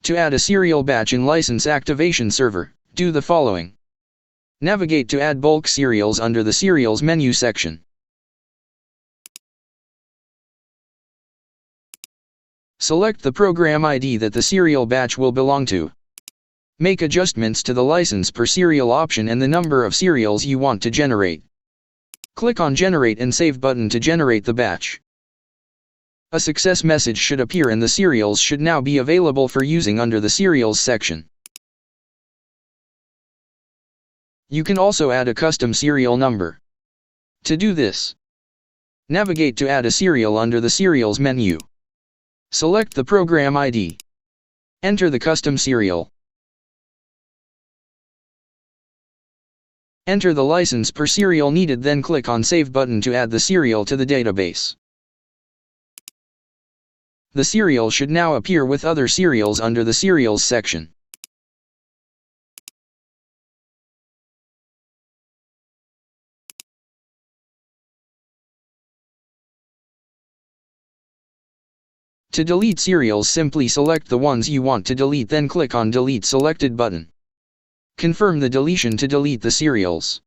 To add a serial batch in License Activation Server, do the following. Navigate to Add Bulk Serials under the Serials menu section. Select the program ID that the serial batch will belong to. Make adjustments to the license per serial option and the number of serials you want to generate. Click on Generate and Save button to generate the batch. A success message should appear and the serials should now be available for using under the Serials section. You can also add a custom serial number. To do this, navigate to Add a Serial under the Serials menu. Select the program ID. Enter the custom serial. Enter the license per serial needed, then click on Save button to add the serial to the database. The serial should now appear with other serials under the Serials section. To delete serials, simply select the ones you want to delete, then click on Delete Selected button. Confirm the deletion to delete the serials.